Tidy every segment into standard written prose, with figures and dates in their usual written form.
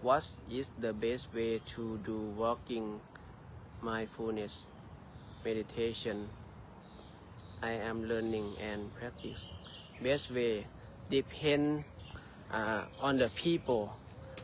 what is the best way to do walking mindfulness meditation? I am learning and practice. Best way depend on the people.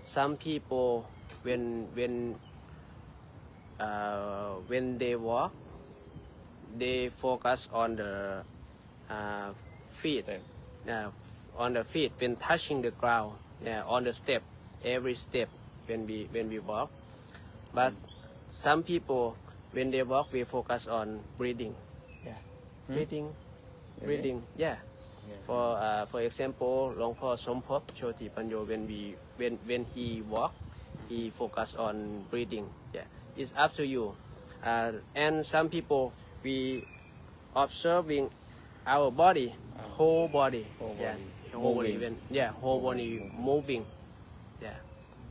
Some people when they walk, they focus on the feet, on the feet when touching the ground, on the step, every step when we walk. But some people when they walk, we focus on breathing, breathing, for example, หลวงพ่อสมภพโชติปัญโย when he walk, he focus on breathing. It's up to you. And some people we observing our body, whole body, whole body moving.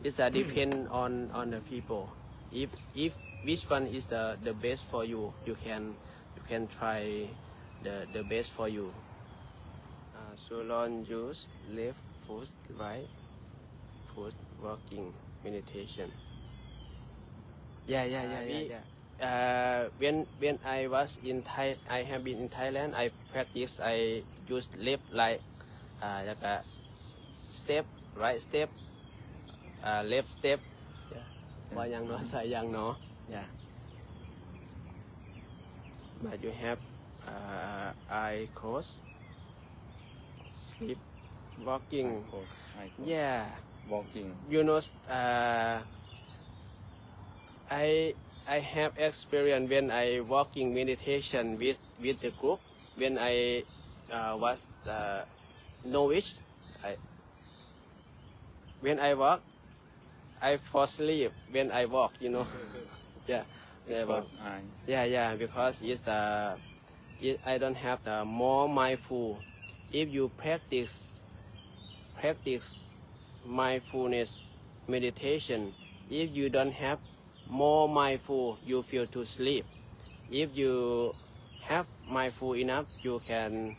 It's depend on the people. If which one is the best for you, you can try the best for you. Solon use left foot, right foot, walking meditation. When I was in I have been in Thailand. I practice. I use left like step, right step, left step. ว่ายังเนาะใส่ยังเนาะ But you have eye close, sleep, walking. Walking. You know, I have experience when I walking meditation with the group. When I was novice, when I walk, I fall asleep when I walk. You know, when I walk. Because it's I don't have the more mindful. If you practice mindfulness meditation, if you don't have more mindful, you feel to sleep. If you have mindful enough, you can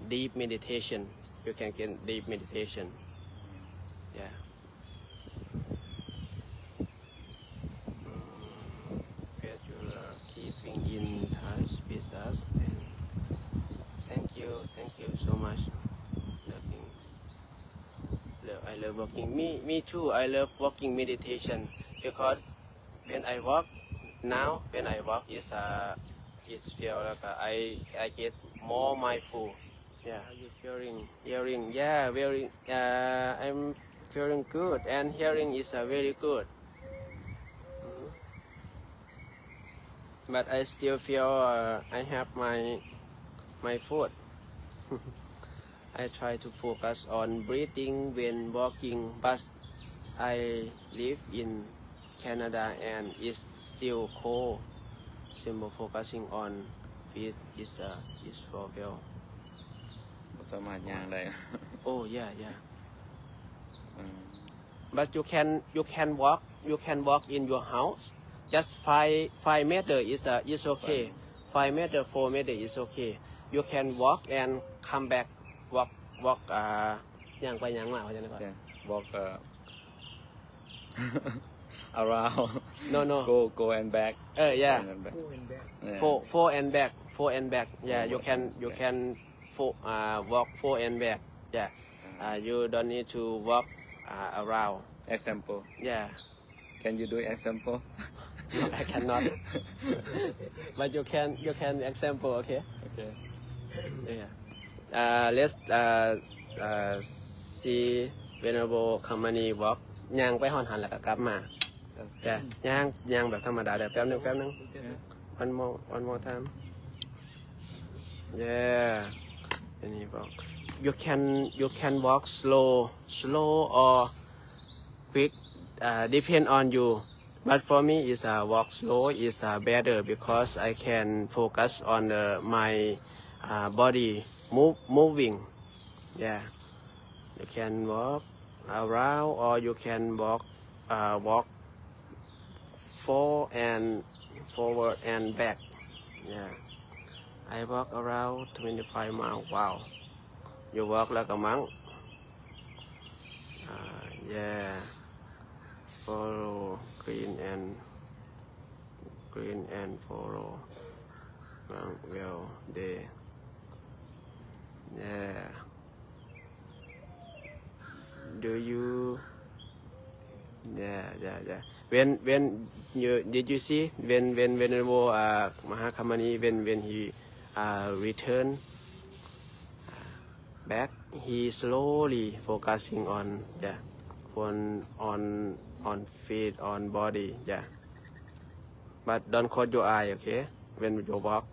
deep meditation. You can get deep meditation. Keeping in touch with us. Thank you so much. I love walking. Me too. I love walking meditation because when I walk now, it's feel like I get more mindful. How you feeling? Hearing, very. I'm feeling good, and hearing is very good. But I still feel I have my foot. I try to focus on breathing when walking, but I live in Canada and it's still cold. Simple focusing on feet is for well. สามารถย่างได้ Oh yeah. But you can walk in your house. Just 5 meter is okay. 5 meter, 4 meter is okay. You can walk and come back. Walk ย่างไปย่างมาว่าจังได๋ก่อน walk around. No. Go and back. Four and back. You can walk 4 and back. You don't need to walk around. Example. Can you do example? No, I cannot. But you can example, okay? Let's see Venerable Company walk ย่างไปหอนหันแล้วก็กลับมาย่างแบบธรรมดาเดี๋ยวแป๊บนึง one more time. And you walk. You can walk slow or quick, depend on you. But for me, is walk slow is better because I can focus on my body moving. You can walk around or you can walk forward and back. I walk around 25 miles. Wow. You walk like a monk. follow green and follow well they yeah do you yeah when you did you see when Venerable Mahakamani when he return back he slowly focusing on on feet on body but don't close your eye okay when you walk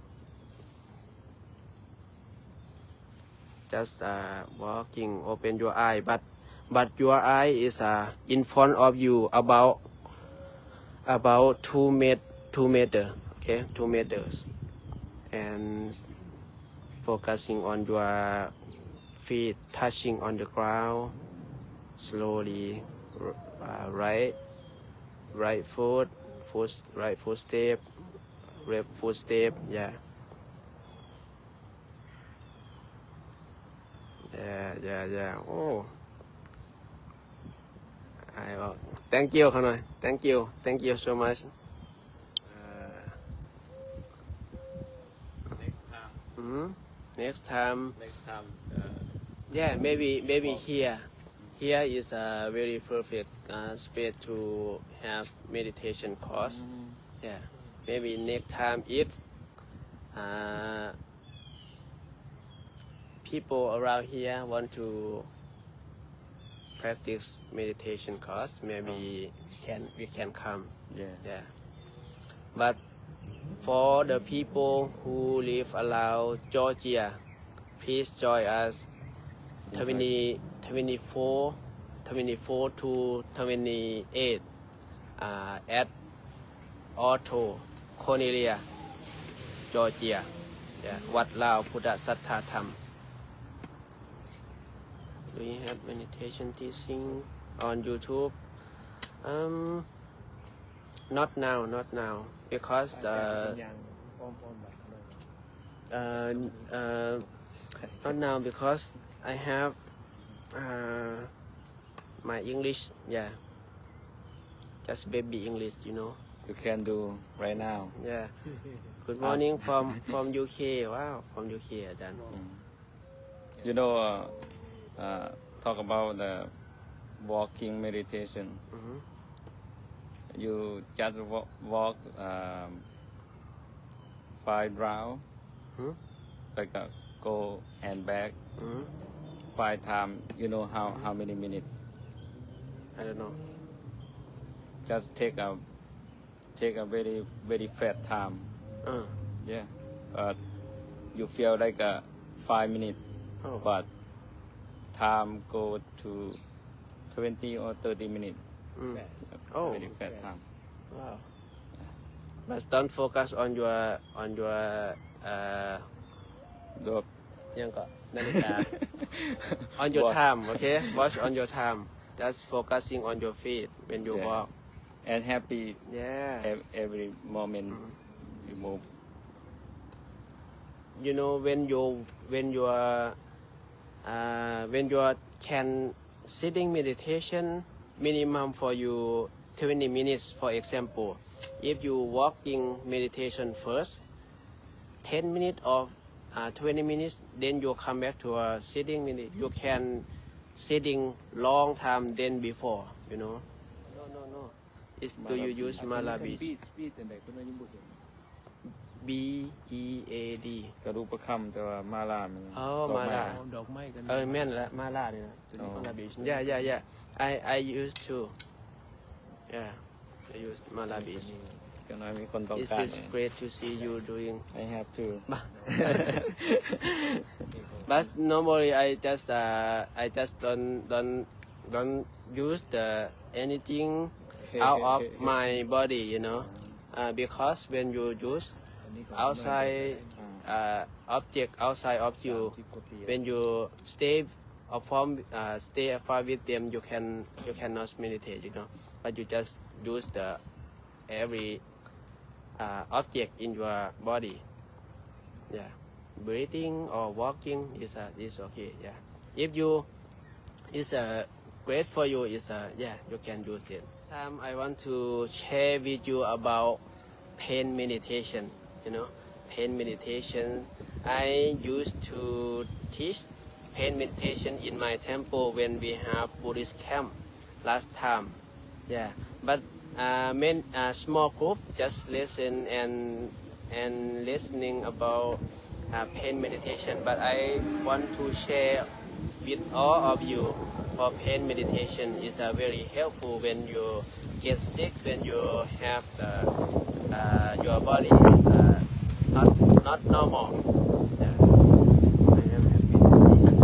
just walking open your eye but your eye is in front of you about 2 meter okay 2 meters and focusing on your feet touching on the ground slowly right foot right footstep left footstep yeah oh thank you เขาหน่อย thank you so much next time yeah maybe here is a very perfect space to have meditation course yeah maybe next time if people around here want to practice meditation course maybe we can come yeah but for the people who live around Georgia please join us 24 to 28 at Auto Cornelia Georgia yeah วัดลาวพุทธสัทธาธรรม Do you have meditation teaching on YouTube? Not now because not now because I have my English just baby English you know You can do right now. yeah good morning from UK wow from UK อาจารย์ You know talk about the walking meditation. You just walk 5 rounds, like go and back 5 times. You know how many minutes? I don't know Just take a very fast time. Yeah, but you feel like 5 minutes, oh. but time go to 20 or 30 minutes. Oh. Very fast time. Wow. But don't focus on your ยังก็นาฬิกา on your Watch. time okay watch on your time just focusing on your feet when you Yeah. walk And happy yeah every moment you move. you know when you can sitting meditation minimum for you 20 minutes for example if you walking meditation first 10 minutes or 20 minutes then you come back to a sitting minute you can sitting long time than before you know no is do you use Malabi BEAD กระดูกประคำแต่ว่ามาลามัน มาลา ดอกไม้กัน แม่นละมาลาเนี่ยนะ Malabi yeah I used to yeah I used Malabi ก็น้อยมีคนต้อง This การ is great to see you doing I have to but normally I just don't use the anything out of my body you know because when you use outside object outside of you when you stay far with them you cannot meditate you know but you just use the every object in your body yeah breathing or walking is okay yeah if you is great for you is yeah, you can use it. I want to share with you about pain meditation. You know, pain meditation. I used to teach pain meditation in my temple when we have Buddhist camp last time. Yeah, but small group just listen and listening about pain meditation. But I want to share with all of you for pain meditation is very helpful when you get sick, when you have your body is not normal. Yeah. I am happy to see you.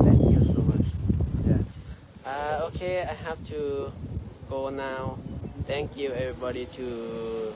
Thank you so much. Yeah. Okay, I have to go now. Thank you everybody to